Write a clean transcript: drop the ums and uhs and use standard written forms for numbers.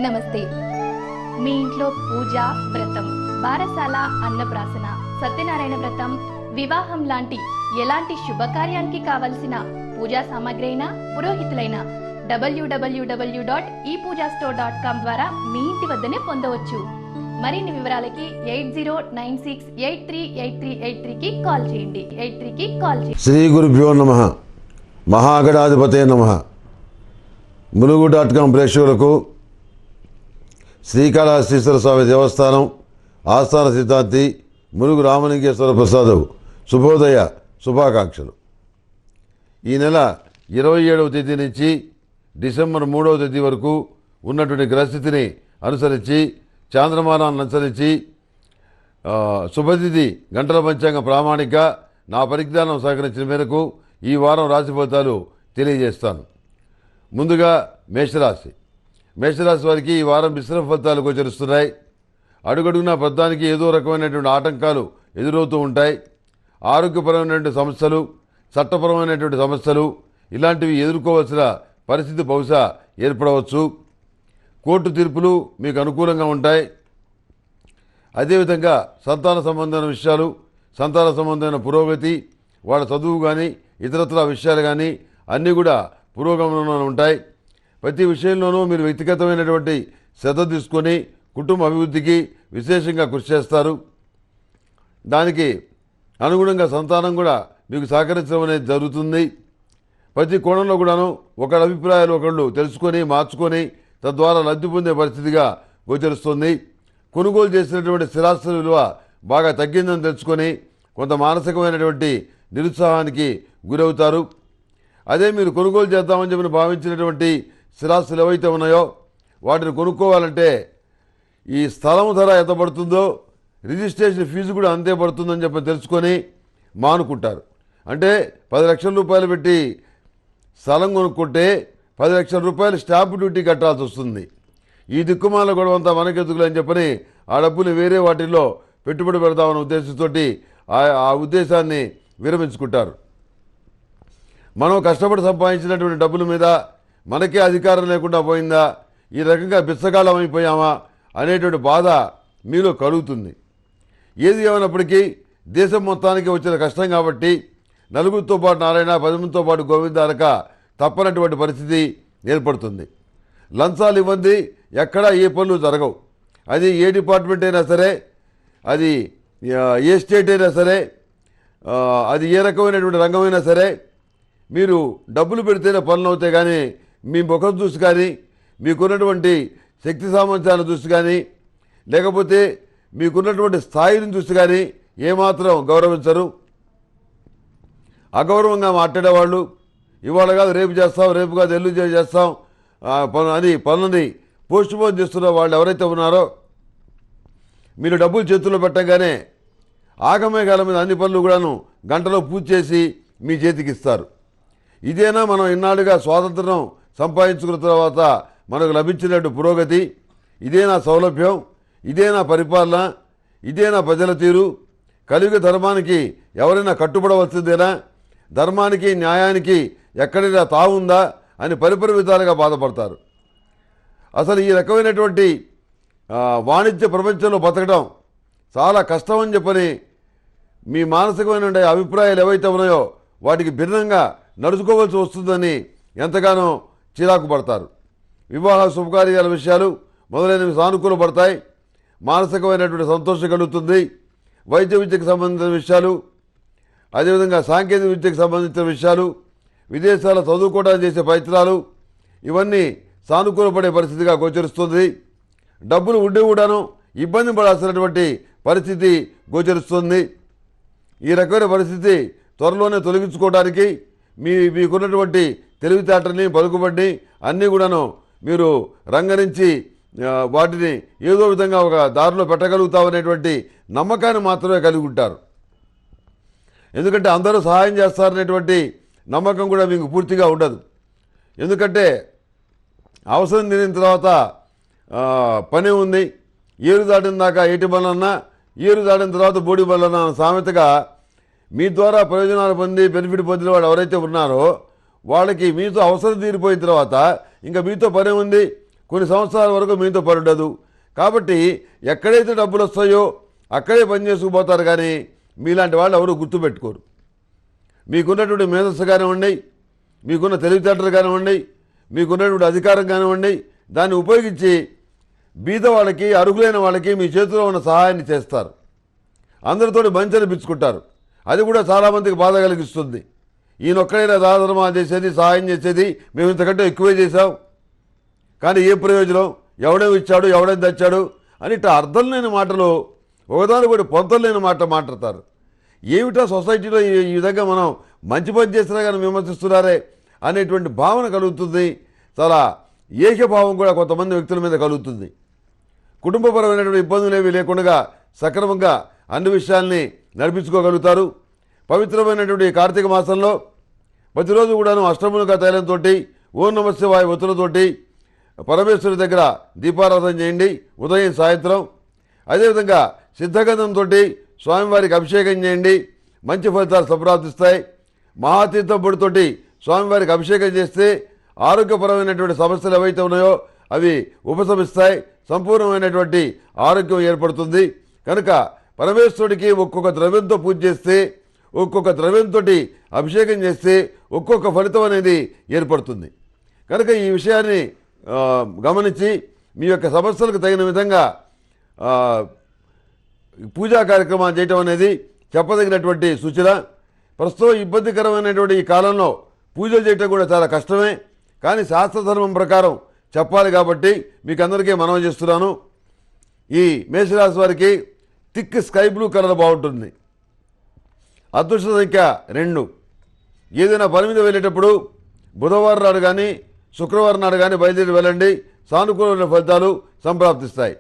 నమస్తే. మీ ఇంట్లో పూజ, వ్రతం, బారసాల, అన్నప్రాసన, సత్యనారాయణ వ్రతం, వివాహం లాంటి ఎలాంటి శుభకార్యానికి కావలసిన పూజా సామాగ్రి అయినా పురోహితులైన www.epoojastore.com ద్వారా మీ ఇంటి వద్దనే పొందవచ్చు. మరిన్ని వివరాలకి 8096838383కి కాల్ చేయండి. శ్రీ గురుభ్యో నమః. మహాగణాధిపతే నమః. ములుగు.com ప్రేక్షకులకు శ్రీకాళహస్తీశ్వర స్వామి దేవస్థానం ఆస్థాన సిద్ధాంతి ములుగు రామలింగేశ్వర ప్రసాద్ శుభోదయ శుభాకాంక్షలు. ఈ నెల 27వ తేదీ నుంచి డిసెంబర్ 3వ తేదీ వరకు ఉన్నటువంటి గ్రహస్థితిని అనుసరించి చాంద్రమానాన్ని అనుసరించి శుభతిథి గంటల పంచాంగ ప్రామాణిక నా పరిజ్ఞానం సహకరించిన మేరకు ఈ వారం రాశి ఫలితాలు తెలియజేస్తాను. ముందుగా మేషరాశి వారికి ఈ వారం మిశ్రమ ఫలితాలు గోచరిస్తున్నాయి. అడుగడుగునా పెద్దానికి ఏదో రకమైనటువంటి ఆటంకాలు ఎదురవుతూ ఉంటాయి. ఆరోగ్యపరమైనటువంటి సమస్యలు, చట్టపరమైనటువంటి సమస్యలు ఇలాంటివి ఎదుర్కోవాల్సిన పరిస్థితి బహుశా ఏర్పడవచ్చు. కోర్టు తీర్పులు మీకు అనుకూలంగా ఉంటాయి. అదేవిధంగా సంతాన సంబంధమైన విషయాలు, సంతాన సంబంధమైన పురోగతి, వాళ్ళ చదువు కానీ ఇతరత్ర విషయాలు కానీ అన్నీ కూడా పురోగమనంలో ఉంటాయి. ప్రతి విషయంలోనూ మీరు వ్యక్తిగతమైనటువంటి శ్రద్ధ తీసుకొని కుటుంబ అభివృద్ధికి విశేషంగా కృషి చేస్తారు. దానికి అనుగుణంగా సంతానం కూడా మీకు సహకరించడం అనేది జరుగుతుంది. ప్రతి కోణంలో కూడాను ఒకళ్ళ అభిప్రాయాలు ఒకళ్ళు తెలుసుకొని మార్చుకొని తద్వారా లబ్ధి పొందే పరిస్థితిగా గోచరిస్తుంది. కొనుగోలు చేసినటువంటి స్థిరాస్తుల విలువ బాగా తగ్గిందని తెలుసుకొని కొంత మానసికమైనటువంటి నిరుత్సాహానికి గురవుతారు. అదే మీరు కొనుగోలు చేద్దామని చెప్పి భావించినటువంటి స్థిరాస్తులు ఏవైతే ఉన్నాయో వాటిని కొనుక్కోవాలంటే ఈ స్థలం ధర ఎంత పడుతుందో రిజిస్ట్రేషన్ ఫీజు కూడా అంతే పడుతుందని చెప్పి తెలుసుకొని మానుకుంటారు. అంటే 10 లక్షల రూపాయలు పెట్టి స్థలం కొనుక్కుంటే 10 లక్షల రూపాయలు స్టాంప్ డ్యూటీ కట్టాల్సి వస్తుంది. ఈ దిక్కుమాల గొడవంతా మనకెందుకులే అని చెప్పని ఆ డబ్బులు వేరే వాటిల్లో పెట్టుబడి పెడదామన్న ఉద్దేశంతో ఆ ఉద్దేశాన్ని విరమించుకుంటారు. మనం కష్టపడి సంపాదించినటువంటి డబ్బుల మీద మనకే అధికారం లేకుండా పోయిందా, ఈ రకంగా బిచ్చగాళ్ళం అయిపోయామా అనేటువంటి బాధ మీలో కలుగుతుంది. ఏది ఏమైనప్పటికీ దేశం మొత్తానికి వచ్చిన కష్టం కాబట్టి నలుగురితో పాటు నారాయణ 10 మందితో పాటు గోవింద అనక తప్పనటువంటి పరిస్థితి ఏర్పడుతుంది. లంచాలు ఇవ్వండి ఎక్కడా ఏ పనులు జరగవు. అది ఏ డిపార్ట్మెంట్ అయినా సరే, అది ఏ స్టేట్ అయినా సరే, అది ఏ రకమైనటువంటి రంగమైనా సరే, మీరు డబ్బులు పెడితేనే పనులు అవుతాయి. కానీ మీ ముఖం చూసి కానీ మీకున్నటువంటి శక్తి సామర్థ్యాలను చూసి కానీ లేకపోతే మీకున్నటువంటి స్థాయిని చూసి కానీ ఏమాత్రం గౌరవించరు. అగౌరవంగా మాట్లాడేవాళ్ళు ఇవాళ కాదు రేపు చేస్తాం, రేపు కాదు ఎల్లుండి చేస్తాం అని పనులని పోస్ట్ పోన్ చేస్తున్న వాళ్ళు ఎవరైతే ఉన్నారో మీరు డబ్బులు చేతుల్లో పెట్టగానే ఆగమేఘాల మీద అన్ని పనులు కూడాను గంటలో పూర్తి చేసి మీ చేతికి ఇస్తారు. ఇదేనా మనం ఇన్నాళ్ళుగా స్వాతంత్రం సంపాదించుకున్న తర్వాత మనకు లభించినట్టు పురోగతి? ఇదేనా సౌలభ్యం? ఇదేనా పరిపాలన? ఇదేనా ప్రజల తీరు? కలియుగ ధర్మానికి ఎవరైనా కట్టుబడవలసిందేనా? ధర్మానికి న్యాయానికి ఎక్కడైనా తావుందా అని పరిపరి విధాలుగా బాధపడతారు. అసలు ఈ రకమైనటువంటి వాణిజ్య ప్రపంచంలో బతకడం చాలా కష్టం అని చెప్పని మీ మానసికమైన అభిప్రాయాలు ఏవైతే ఉన్నాయో వాటికి భిన్నంగా నడుచుకోవాల్సి వస్తుందని ఎంతగానో చిరాకు పడతారు. వివాహ శుభకార్యాల విషయాలు మొదలైనవి సానుకూల పడతాయి. మానసికమైనటువంటి సంతోషం కలుగుతుంది. వైద్య విద్యకు సంబంధించిన విషయాలు, అదేవిధంగా సాంకేతిక విద్యకు సంబంధించిన విషయాలు, విదేశాల చదువుకోవడానికి చేసే ప్రయత్నాలు ఇవన్నీ సానుకూల పడే పరిస్థితిగా గోచరిస్తుంది. డబ్బులు ఉండి కూడాను ఇబ్బంది పడాల్సినటువంటి పరిస్థితి గోచరిస్తుంది. ఈ రకమైన పరిస్థితి త్వరలోనే తొలగించుకోవడానికి మీకున్నటువంటి తెలివితేటల్ని పలుకుబడిని అన్నీ కూడాను మీరు రంగరించి వాటిని ఏదో విధంగా ఒక దారిలో పెట్టగలుగుతామనేటువంటి నమ్మకాన్ని మాత్రమే కలిగి ఉంటారు. ఎందుకంటే అందరూ సహాయం చేస్తారనేటువంటి నమ్మకం కూడా మీకు పూర్తిగా ఉండదు. ఎందుకంటే అవసరం తిరిగిన తర్వాత పని ఉంది, ఏరు దాటిన దాకా ఏటి బలన్నా, ఏరు దాటిన తర్వాత బోడి బలన్నా సామెతగా మీ ద్వారా ప్రయోజనాలు పొంది బెనిఫిట్ పొందిన వాడు ఎవరైతే ఉన్నారో వాళ్ళకి మీతో అవసరం తీరిపోయిన తర్వాత ఇంకా మీతో పని ఉంది, కొన్ని సంవత్సరాల వరకు మీతో పని ఉండదు. కాబట్టి ఎక్కడైతే డబ్బులు వస్తాయో అక్కడే పని చేసుకుపోతారు, కానీ మీలాంటి వాళ్ళు ఎవరు గుర్తుపెట్టుకోరు. మీకున్నటువంటి మేధస్సు కానివ్వండి, మీకున్న తెలివితేటలు కానివ్వండి, మీకున్నటువంటి అధికారం కానివ్వండి, దాన్ని ఉపయోగించి బీద వాళ్ళకి, అర్హులైన వాళ్ళకి మీ చేతిలో ఉన్న సహాయాన్ని చేస్తారు. అందరితోటి మంచి అనిపించుకుంటారు. అది కూడా చాలామందికి బాధ కలిగిస్తుంది. ఈయనొక్కడైనా దానధర్మాలు చేసేది, సహాయం చేసేది, మేము ఇంతకంటే ఎక్కువే చేశాం, కానీ ఏ ప్రయోజనం, ఎవడేమి ఇచ్చాడు, ఎవడేం తెచ్చాడు అని ఇట్లా అర్థం లేని మాటలు, ఒకదాని కూడా పొంతం లేని మాట్లాడతారు. ఏమిటా సొసైటీలో ఈ విధంగా మనం మంచి పని చేసినా కానీ విమర్శిస్తున్నారే అనేటువంటి భావన కలుగుతుంది. చాలా ఏకభావం కూడా కొంతమంది వ్యక్తుల మీద కలుగుతుంది. కుటుంబపరమైనటువంటి ఇబ్బందులు ఏమీ లేకుండా సక్రమంగా అన్ని విషయాల్ని నడిపించుకోగలుగుతారు. పవిత్రమైనటువంటి కార్తీక మాసంలో ప్రతిరోజు కూడాను అష్టములుగా తైలంతో, ఓం నమః శివాయ ఒత్తులతోటి పరమేశ్వరుడి దగ్గర దీపారాధన చేయండి ఉదయం సాయంత్రం. అదేవిధంగా సిద్ధగంధంతో స్వామివారికి అభిషేకం చేయండి, మంచి ఫలితాలు సంప్రాప్తిస్తాయి. మహాతీర్థం పొడితోటి స్వామివారికి అభిషేకం చేస్తే ఆరోగ్యపరమైనటువంటి సమస్యలు ఏవైతే ఉన్నాయో అవి ఉపశమిస్తాయి, సంపూర్ణమైనటువంటి ఆరోగ్యం ఏర్పడుతుంది. కనుక పరమేశ్వరుడికి ఒక్కొక్క ద్రవ్యంతో పూజ చేస్తే, ఒక్కొక్క ద్రవ్యంతో అభిషేకం చేస్తే ఒక్కొక్క ఫలితం అనేది ఏర్పడుతుంది. కనుక ఈ విషయాన్ని గమనించి మీ యొక్క సమస్యలకు తగిన విధంగా పూజా కార్యక్రమాలు చేయటం అనేది చెప్పదగినటువంటి సూచన. ప్రస్తుతం ఇబ్బందికరమైనటువంటి ఈ కాలంలో పూజలు చేయటం కూడా చాలా కష్టమే, కానీ శాస్త్రధర్మం ప్రకారం చెప్పాలి కాబట్టి మీకు అందరికీ మనవి చేస్తున్నాను. ఈ మేషరాశి వారికి థిక్ స్కై బ్లూ కలర్ బాగుంటుంది. అదృష్ట సంఖ్య 2. ఏదైనా పని మీద వెళ్ళేటప్పుడు బుధవారం నాడు కానీ శుక్రవారం నాడు కానీ బయలుదేరి వెళ్ళండి, సానుకూలమైన ఫలితాలు సంప్రాప్తిస్తాయి.